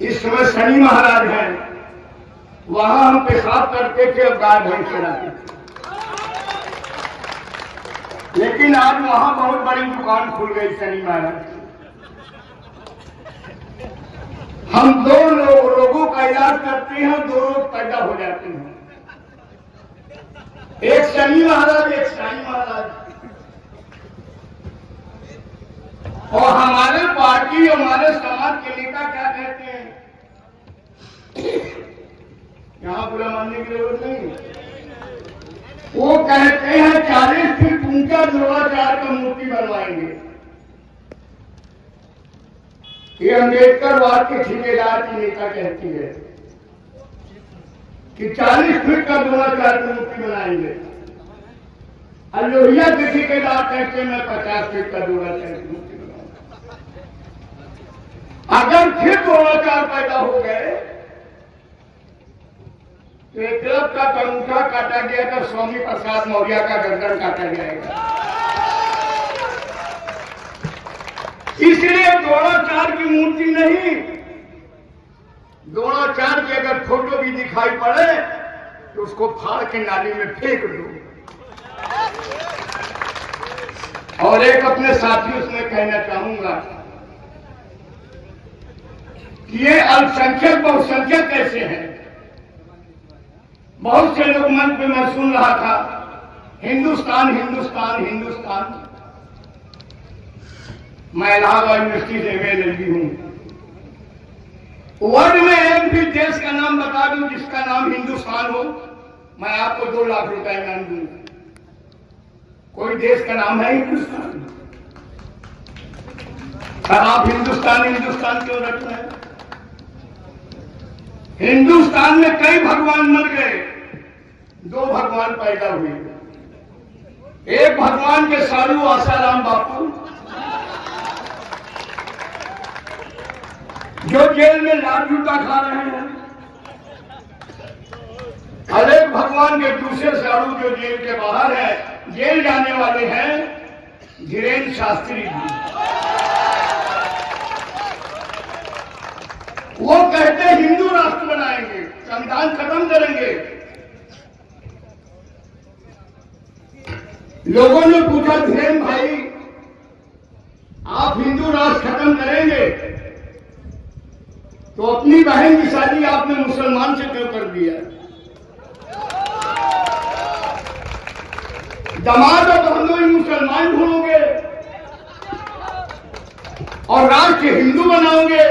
इस समय शनि महाराज हैं, वहां हम पेशाब करते थे और गाय भैंस चराते थे। लेकिन आज वहां बहुत बड़ी दुकान खुल गई शनि महाराज की। हम दो रोगों का इलाज करते हैं, दो रोग पैदा हो जाते हैं, एक शनि महाराज, एक साईं महाराज। और हमारे पार्टी, हमारे समाज के नेता क्या कहते हैं, यहां बुरा मानने की जरूरत नहीं, वो कहते हैं 40 फीट ऊंचा द्रोणाचार्य का मूर्ति बनवाएंगे। ये अम्बेडकरवाद के ठेकेदार की नेता कहती है कि 40 फीट का द्रोणाचार्य की मूर्ति बनाएंगे। लोहिया के ठेकेदार कहते हैं मैं 50 फीट का द्रोणाचार्य की मूर्ति बनाऊंगा। अगर फिर द्रोणाचार्य पैदा हो गए तो एकलव्य का अंगूठा काटा गया था, स्वामी प्रसाद मौर्य का गर्दन काटा जाएगा। इसलिए द्रोणाचार्य की मूर्ति नहीं, द्रोणाचार्य की अगर फोटो भी दिखाई पड़े तो उसको फाड़ के नाली में फेंक दो। और एक अपने साथियों से मैं कहना चाहूंगा कि ये अल्पसंख्यक बहुसंख्यक कैसे हैं। बहुत से लोग मन पे मैं सुन रहा था हिंदुस्तान हिंदुस्तान हिंदुस्तान। मैं इलाहाबाद यूनिवर्सिटी से एमएलएलबी हूं। वर्ल्ड में एक भी देश का नाम बता दूं जिसका नाम हिंदुस्तान हो, मैं आपको 2 लाख रुपए इनाम दूंगा। कोई देश का नाम है हिंदुस्तान? आप हिंदुस्तान हिंदुस्तान क्यों रख रहे हैं? हिंदुस्तान में कई भगवान मर गए, 2 भगवान पैदा हुए। एक भगवान के साधु आसाराम बापू जो जेल में लाल जूता खा रहे हैं, और एक भगवान के दूसरे साधु जो जेल के बाहर है, जेल जाने वाले हैं, धीरेन्द्र शास्त्री जी। वो कहते हैं हिंदू राष्ट्र बनाएंगे, संविधान खत्म करेंगे। लोगों ने पूछा धीरेन्द्र भाई आप हिंदू राष्ट्र खत्म करेंगे तो अपनी बहन की शादी आपने मुसलमान से क्यों कर दिया? दामाद और बहनों मुसलमान ढूंढोगे और राष्ट्र हिंदू बनाओगे,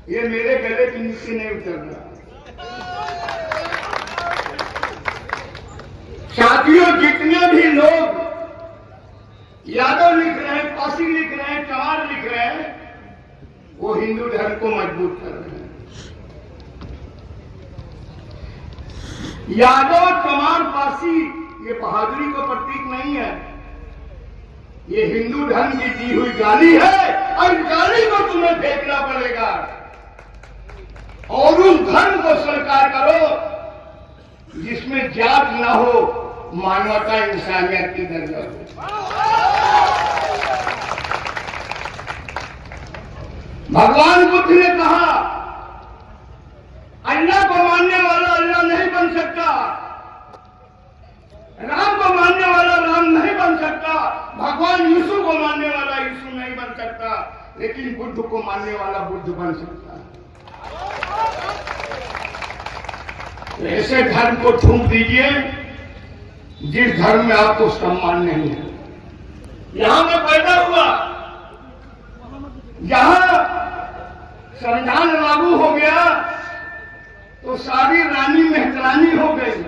ये मेरे गले की नीचे नहीं उतर रहा। साथियों, जितने भी लोग यादव लिख रहे हैं, पासी लिख रहे हैं, चमार लिख रहे हैं, वो हिंदू धर्म को मजबूत कर रहे हैं। यादव, चमार, पासी ये बहादुरी का प्रतीक नहीं है, ये हिंदू धर्म की दी हुई गाली है, और गाली को तुम्हें फेंकना पड़ेगा और उस धर्म को स्वीकार करो जिसमें जात ना हो, मानवता इंसानियत की दर्जा हो। भगवान बुद्ध ने कहा अल्लाह को मानने वाला अल्लाह नहीं बन सकता, राम को मानने वाला राम नहीं बन सकता, भगवान यीशु को मानने वाला यीशु नहीं बन सकता, लेकिन बुद्ध को मानने वाला बुद्ध बन सकता है। तो ऐसे धर्म को थूक दीजिए जिस धर्म में आपको सम्मान नहीं है। यहां मैं पैदा हुआ, जहां संविधान लागू हो गया तो सारी रानी मेहतरानी हो गई।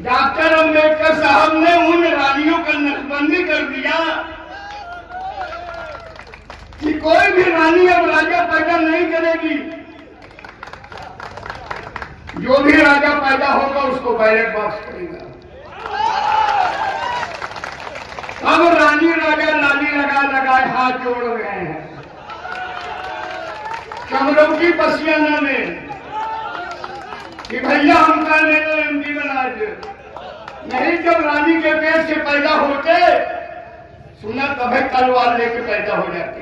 डॉक्टर अंबेडकर साहब ने उन रानियों का नसबंदी कर दिया कि कोई भी रानी अब राजा पैदा नहीं करेगी, जो भी राजा पैदा होगा उसको बैलेट बॉक्स करेगा। अब रानी राजा लाली लगाए हाथ जोड़ रहे हैं कमरों पसियाना में कि भैया हम कर ले तो एमपी बना दे। नहीं, जब रानी के पेट से पैदा होते सुना कभी तलवार लेके पैदा हो जाते।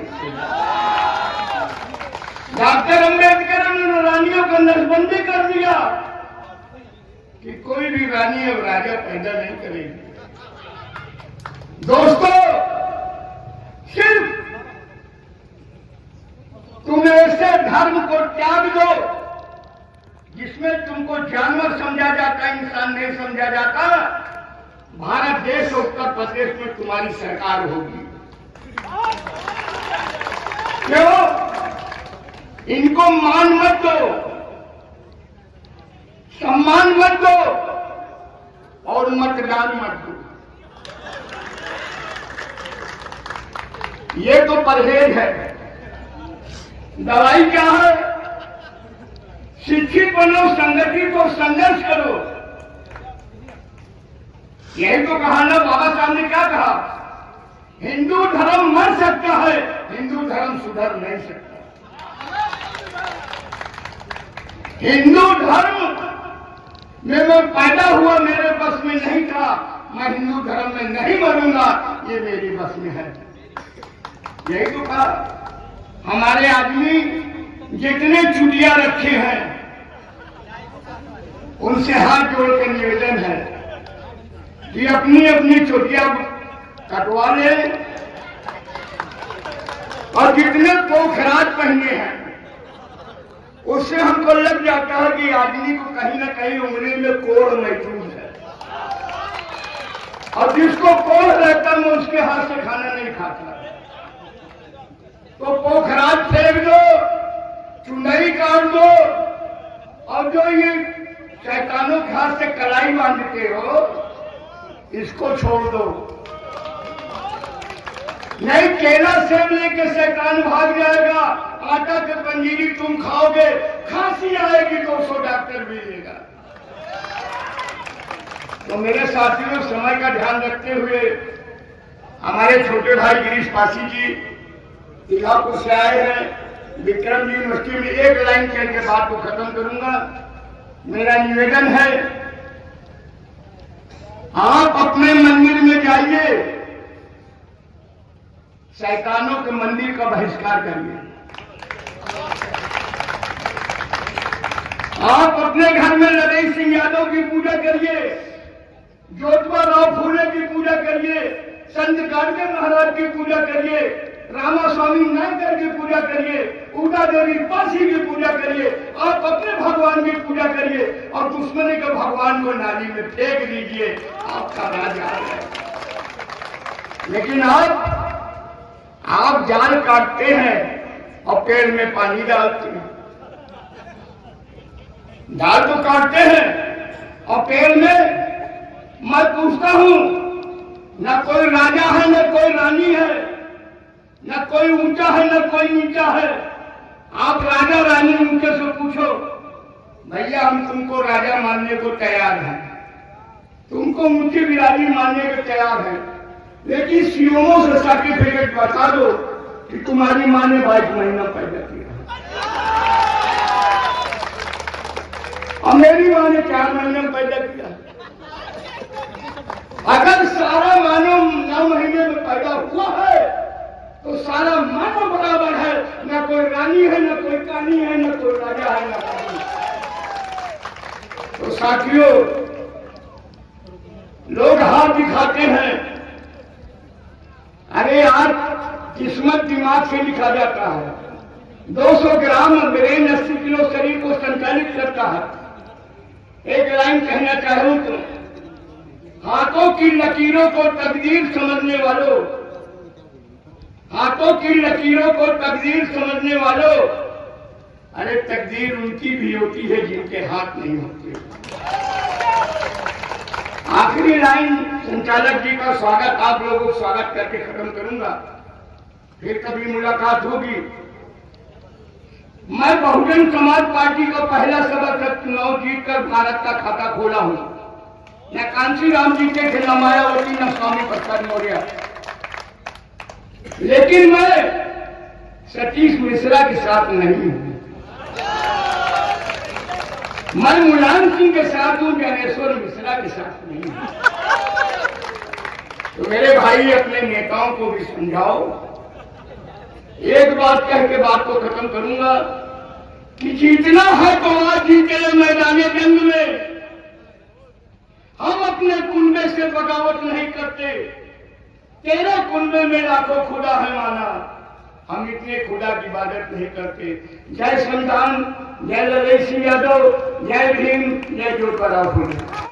डॉक्टर अंबेडकर ने रानियों को नसबंदी कर दिया कि कोई भी रानी अब राजा पैदा नहीं करेगी। दोस्तों, सिर्फ तुम ऐसे धर्म को त्याग दो जिसमें तुमको जानवर समझा जाता, इंसान नहीं समझा जाता। भारत देश और उत्तर प्रदेश में तुम्हारी सरकार होगी। क्यों? इनको मान मत दो, सम्मान मत दो और मतदान मत दो। ये तो परहेज है। दवाई क्या है? शिक्षित बनो, संगठित हो, संघर्ष करो। यही तो कहा ना, बाबा साहब ने क्या कहा? हिंदू धर्म मर सकता है, हिंदू धर्म सुधर नहीं सकता। हिंदू धर्म में मैं पैदा हुआ, मेरे बस में नहीं था। मैं हिंदू धर्म में नहीं मरूंगा, ये मेरी बस में है। यही तो कहा। हमारे आदमी जितने चुटिया रखे हैं उनसे हाथ जोड़ के निवेदन है कि अपनी अपनी चोटियां कटवा ले और जितने पोखराज पहने हैं उससे हमको लग जाता है कि आदमी को कहीं ना कहीं उंगली में कोढ़ मौजूद है, और जिसको कोढ़ रहता है उसके हाथ से खाना नहीं खाता। तो पोखराज फेंक दो, चुनरी काट दो, और जो ये शैतानों के हाथ से कलाई बांधते हो इसको छोड़ दो। नहीं, केला सेब लेके शैतान भाग जाएगा, आटा के पंजीरी तुम खाओगे, खांसी आएगी 200 डॉक्टर भेजेगा। तो मेरे साथियों, समय का ध्यान रखते हुए हमारे छोटे भाई गिरीश पासी जी इलापुर से आए हैं। विक्रम यूनिवर्सिटी में एक लाइन कह के बात को खत्म करूंगा। मेरा निवेदन है, आप अपने मंदिर में जाइए, शैतानों के मंदिर का बहिष्कार करिए। आप अपने घर में लड़ई सिंह यादव की पूजा करिए, ज्योतिबा राव फूले की पूजा करिए, संत गाडगे महाराज की पूजा करिए, रामास्वामी नायकर की पूजा करिए, उषा देवी पासी की पूजा करिए। आप अपने भगवान की पूजा करिए और दुश्मनी के भगवान को नाली में फेंक दीजिए। आपका राज आ गया। लेकिन आप जाल काटते हैं और पेड़ में पानी डालते हैं। जाल तो काटते हैं और पेड़ में, मैं पूछता हूं, न कोई राजा है न कोई रानी है, न कोई ऊंचा है न कोई नीचा है। आप राजा रानी उनके से पूछो, भैया हम तुमको राजा मानने को तैयार हैं, तुमको ऊंची बिराजी मानने को तैयार है, लेकिन सीओमो से सर्टिफिकेट बता दो कि तुम्हारी माँ ने 22 महीना पैदा किया और मेरी माँ ने 4 महीने में पैदा किया। अगर सारा मानव 9 महीने में पैदा हुआ है तो सारा मानव बराबर है। न कोई रानी है, न कोई कानी है, न कोई राजा है, न कोई। तो साथियों, लोग हाथ दिखाते हैं। अरे यार, किस्मत दिमाग से लिखा जाता है। 200 ग्राम ब्रेन 80 किलो शरीर को संचालित करता है। एक लाइन कहना चाहूं तो, हाथों की लकीरों को तकदीर समझने वालों, हाथों की लकीरों को तकदीर समझने वालों, अरे तकदीर उनकी भी होती है जिनके हाथ नहीं होते। आखिरी लाइन संचालक जी का स्वागत, आप लोगों को स्वागत करके खत्म करूंगा, फिर कभी मुलाकात होगी। मैं बहुजन समाज पार्टी का पहला सदस्य चुनाव जीतकर भारत का खाता खोला हूं। न कांसी राम जी के थे, न मायावती, न स्वामी प्रसाद मौर्य। लेकिन मैं सतीश मिश्रा के साथ नहीं हूं। मैं मुलायम सिंह के साथ हूं, ज्ञानेश्वर मिश्रा के साथ नहीं हूं। तो मेरे भाई, अपने नेताओं को भी समझाओ एक बात कह के बात को खत्म करूंगा कि जीतना है तो आज जीते मैदान जंग में। हम अपने कुनबे से बगावत नहीं करते, तेरे कुनबे में लाखों खुदा है माना, हम इतने खुदा की इबादत नहीं करते। जय संविधान, जय ललित सिंह यादव, जय भीम, जय ज्योतिबा राव फूले।